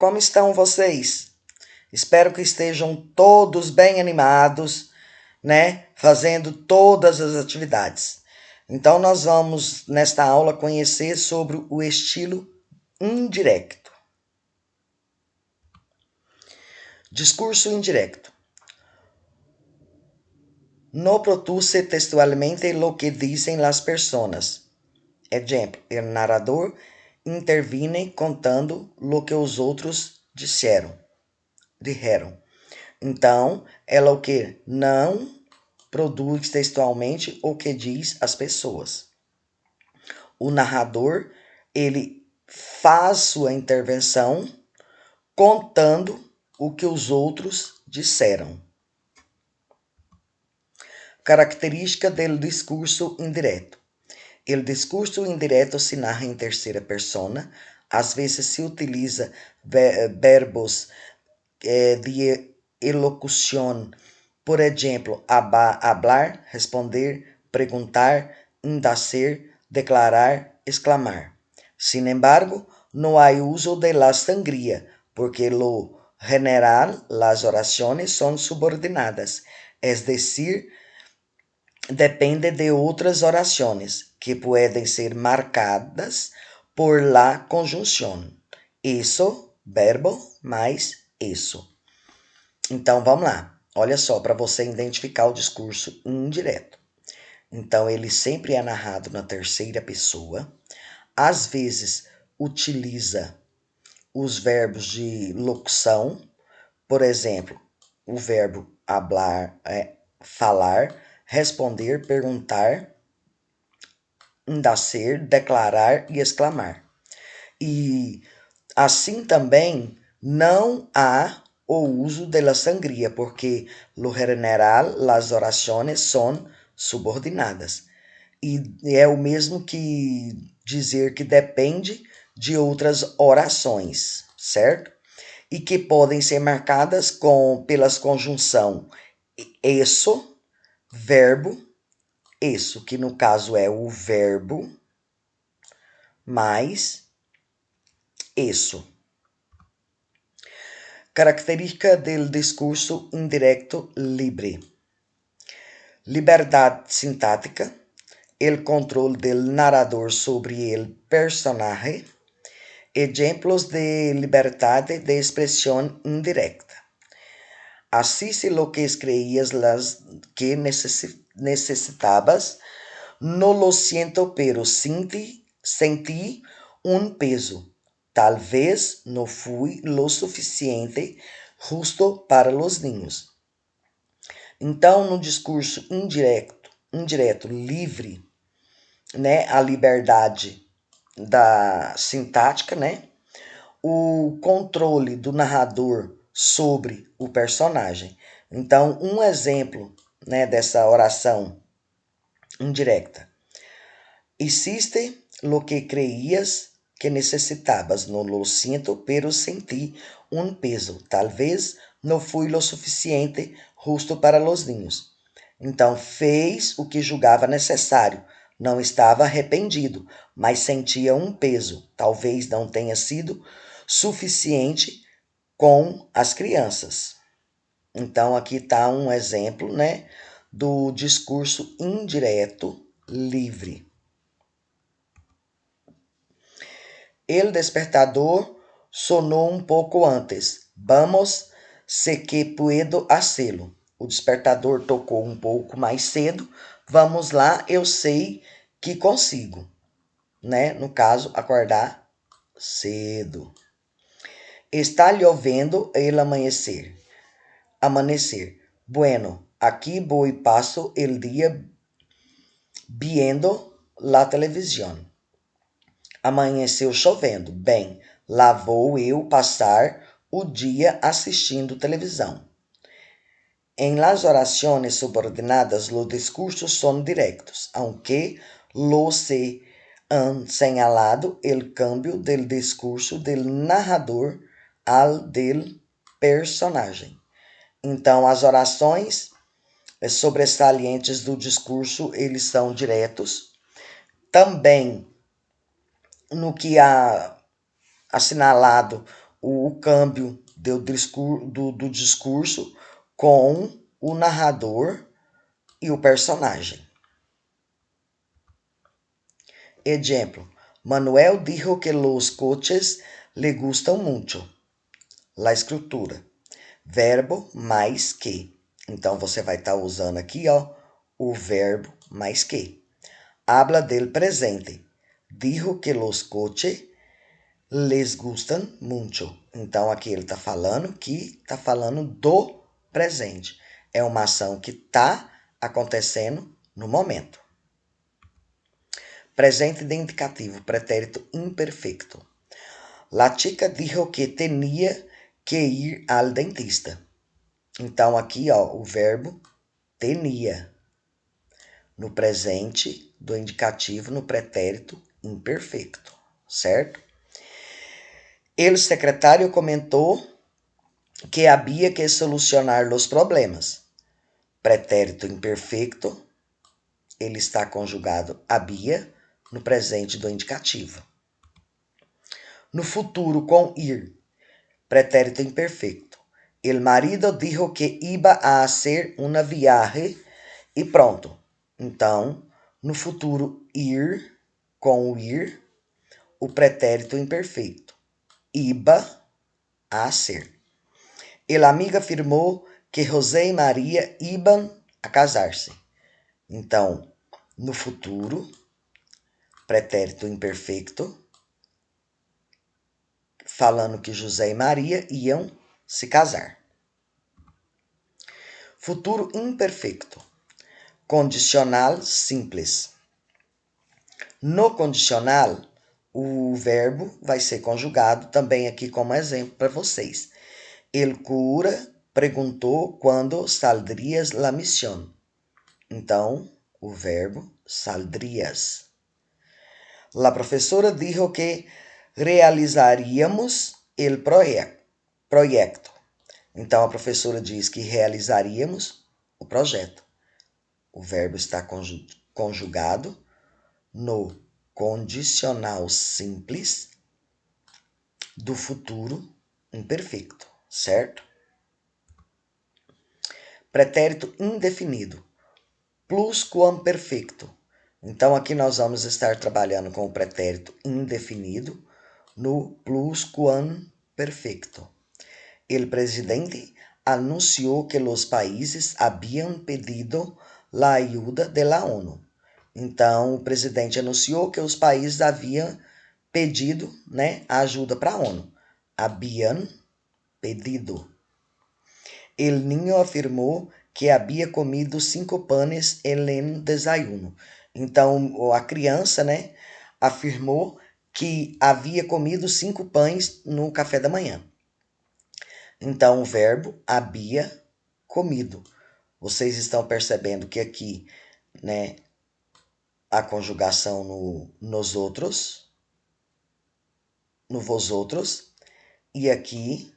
como estão vocês? Espero que estejam todos bem animados, né? Fazendo todas as atividades. Então, nós vamos, nesta aula, conhecer sobre o estilo indireto. Discurso indirecto. No produce textualmente lo que dicen las personas. Ejemplo, el narrador intervine contando lo que os outros disseram. Então, ela o que? Não produz textualmente o que diz as pessoas. O narrador, ele faz sua intervenção contando o que os outros disseram. Característica del discurso indireto. El discurso indireto se narra em terceira persona. Às vezes se utiliza verbos de elocução, por exemplo, hablar, responder, perguntar, indacer, declarar, exclamar. Sin embargo, no hay uso de la sangría, porque lo general las oraciones son subordinadas, es decir, depende de outras orações que podem ser marcadas por la conjunção. Isso, verbo, mais isso. Então, vamos lá. Olha só, para você identificar o discurso indireto. Então, ele sempre é narrado na terceira pessoa. Às vezes, utiliza os verbos de locução. Por exemplo, o verbo hablar, falar, responder, perguntar, indacer, declarar e exclamar. E assim também não há o uso de la sangría, porque lo general las oraciones son subordinadas. E é o mesmo que dizer que depende de outras orações, certo? E que podem ser marcadas pelas conjunção isso, verbo, isso, que no caso é o verbo, mais isso. Característica del discurso indirecto libre. Liberdade sintática, el control del narrador sobre el personaje, ejemplos de libertad de expresión indirecta. Así si lo que creías las que necesitabas, no lo siento, pero sentí un peso. Tal vez no fui lo suficiente justo para los niños. Então, no discurso indireto, livre, né, a liberdade da sintática, né, o controle do narrador sobre o personagem. Então, um exemplo, né, dessa oração indireta. Hiciste lo que creías que necesitabas, no lo siento, pero sentí un peso. Talvez não fui lo suficiente justo para los niños. Então, fez o que julgava necessário. Não estava arrependido, mas sentia um peso. Talvez não tenha sido suficiente com as crianças. Então, aqui está um exemplo, né, do discurso indireto livre. El despertador sonó um pouco antes. Vamos, sé que puedo hacerlo. O despertador tocou um pouco mais cedo. Vamos lá, eu sei que consigo. Né? No caso, acordar cedo. Está chovendo el amanhecer. Amanecer. Bueno, aqui vou e passo el dia viendo la televisión. Amanheceu chovendo. Bem, lá vou eu passar o dia assistindo televisão. En las oraciones subordinadas, los discursos son directos, aunque los se han señalado el cambio del discurso del narrador al del personagem. Então, as orações sobressalentes do discurso, eles são diretos. Também no que há assinalado o câmbio do discurso com o narrador e o personagem. Exemplo: Manuel dijo que los coches le gustan mucho. La escritura. Verbo mais que. Então, você vai estar usando aqui, ó, o verbo mais que. Habla del presente. Dijo que los coches les gustan mucho. Então, aqui ele está falando do presente. É uma ação que está acontecendo no momento. Presente de indicativo, pretérito imperfeito. La chica dijo que tenía que ir al dentista. Então, aqui, ó, o verbo tenía. No presente do indicativo, no pretérito imperfeito, certo? El secretário comentou que havia que solucionar os problemas. Pretérito imperfeito, ele está conjugado havia no presente do indicativo. No futuro, com ir, pretérito imperfeito. El marido dijo que iba a hacer una viaje e pronto. Então, no futuro, ir, com o ir, o pretérito imperfeito. Iba a hacer. El amigo afirmou que José e Maria iban a casar-se. Então, no futuro, pretérito imperfeito, falando que José e Maria iam se casar. Futuro imperfeito. Condicional simples. No condicional, o verbo vai ser conjugado também aqui como exemplo para vocês. El cura perguntou quando saldrías la misión. Então, o verbo saldrías. La professora dijo que realizaríamos el proyecto. Então, a professora diz que realizaríamos o projeto. O verbo está conjugado no condicional simples do futuro imperfeito, certo? Pretérito indefinido, pluscuamperfeito. Então, aqui nós vamos estar trabalhando com o pretérito indefinido no pluscuamperfeito. El presidente anunciou que os países haviam pedido la ayuda de la ONU. Então, o presidente anunciou que os países haviam pedido, né, a ajuda para a ONU. Haviam pedido. El niño afirmou que havia comido 5 panes en desayuno. Então, a criança, né, afirmou que havia comido 5 pães no café da manhã. Então, o verbo havia comido. Vocês estão percebendo que aqui, né, a conjugação no nos outros, no vos outros, e aqui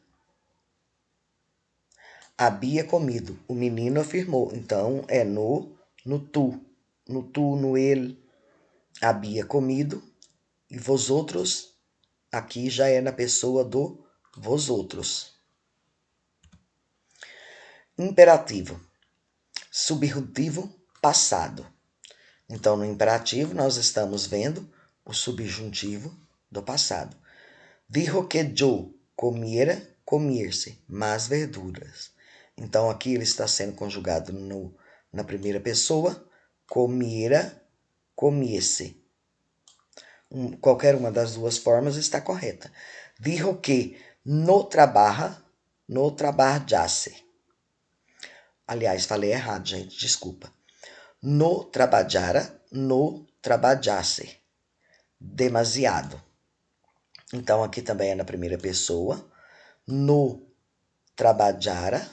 havia comido. O menino afirmou. Então, é no tu, no ele, havia comido, e vos outros, aqui já é na pessoa do vos outros. Imperativo, subjuntivo passado. Então, no imperativo, nós estamos vendo o subjuntivo do passado. Dijo que yo comiera, comer-se, más verduras. Então, aqui ele está sendo conjugado na primeira pessoa, comiera, comiese. Qualquer uma das duas formas está correta. Dijo que no trabajase. Aliás, falei errado, gente, desculpa. No trabajara, no trabajasse. Demasiado. Então, aqui também é na primeira pessoa. No trabajara,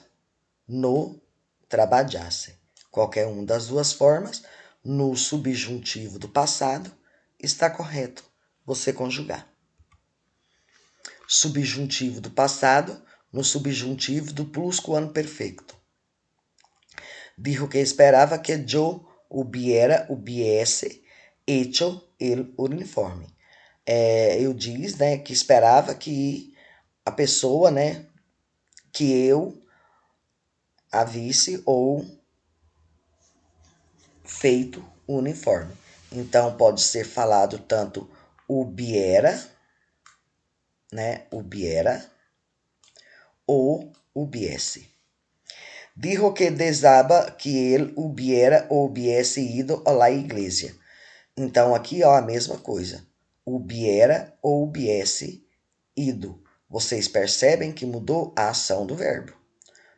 no trabajasse. Qualquer uma das duas formas, no subjuntivo do passado, está correto você conjugar. Subjuntivo do passado no subjuntivo do pluscuamperfeito. Dijo que esperava que yo hubiese hecho el uniforme. Eu disse, né, que esperava que a pessoa, né, que eu a visse ou feito o uniforme. Então, pode ser falado tanto hubiera, né, hubiera, ou hubiese. Dijo que desaba que ele hubiera ou hubiese ido a la iglesia. Então, aqui, ó, a mesma coisa. Hubiera ou hubiese ido. Vocês percebem que mudou a ação do verbo,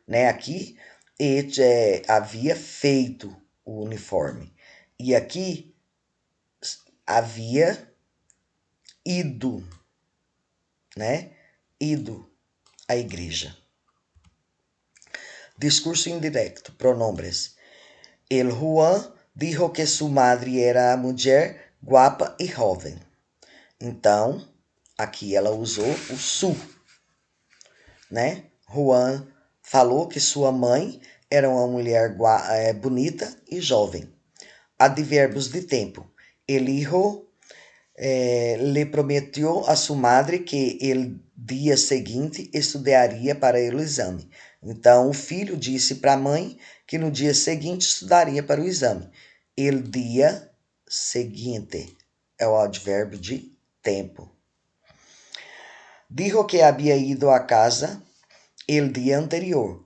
né? Aqui, ele havia feito o uniforme. E aqui, havia ido, né? Ido à igreja. Discurso indirecto, pronombres. El Juan dijo que su madre era mulher guapa e jovem. Então, aqui ela usou o su, né? Juan falou que sua mãe era uma mulher bonita e jovem. Advérbios de tempo. El hijo le prometió a su madre que el dia seguinte estudaria para o exame. Então, o filho disse para a mãe que no dia seguinte estudaria para o exame. El dia seguinte é o advérbio de tempo. Dijo que había ido a casa el dia anterior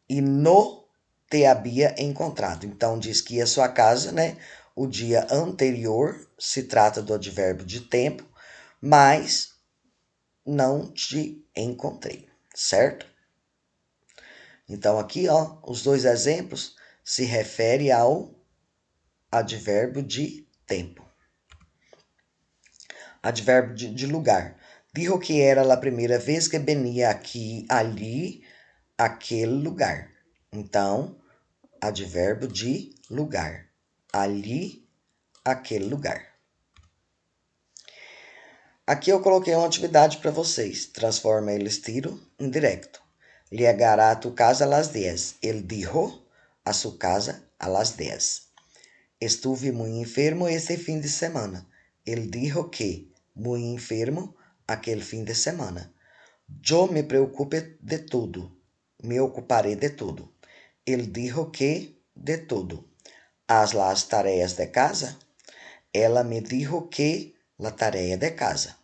e no te había encontrado. Então, diz que ia à sua casa, né? O dia anterior se trata do advérbio de tempo, mas não te encontrei, certo? Então, aqui, ó, os dois exemplos se referem ao advérbio de tempo. Advérbio de lugar. Dijo que era a primeira vez que venia aqui, ali, aquele lugar. Então, advérbio de lugar. Ali, aquele lugar. Aqui eu coloquei uma atividade para vocês. Transforma el estilo em directo. Llegará a tu casa a las 10. Él dijo a su casa a las 10. Estuve muy enfermo ese fin de semana. Él dijo que muy enfermo aquel fin de semana. Yo me preocupe de todo. Me ocuparé de todo. Él dijo que de todo. Haz las tareas de casa. Ela me dijo que la tarea de casa.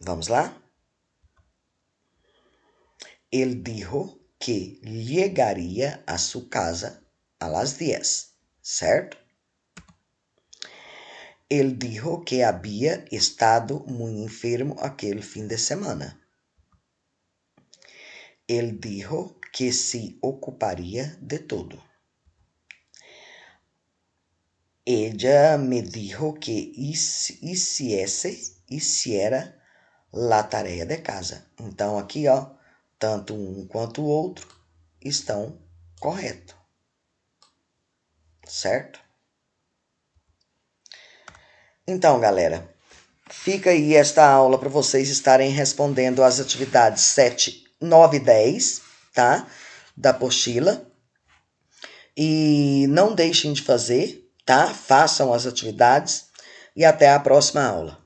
Vamos lá? Ele dijo que llegaria a su casa a las 10, certo? Ele dijo que había estado muy enfermo aquele fim de semana. Ele dijo que se ocuparia de todo. Ella me dijo que hiciera la tarea de casa. Então, aqui, ó, tanto um quanto o outro estão corretos. Certo? Então, galera, fica aí esta aula para vocês estarem respondendo as atividades 7, 9 e 10, tá? Da apostila. E não deixem de fazer, tá? Façam as atividades e até a próxima aula.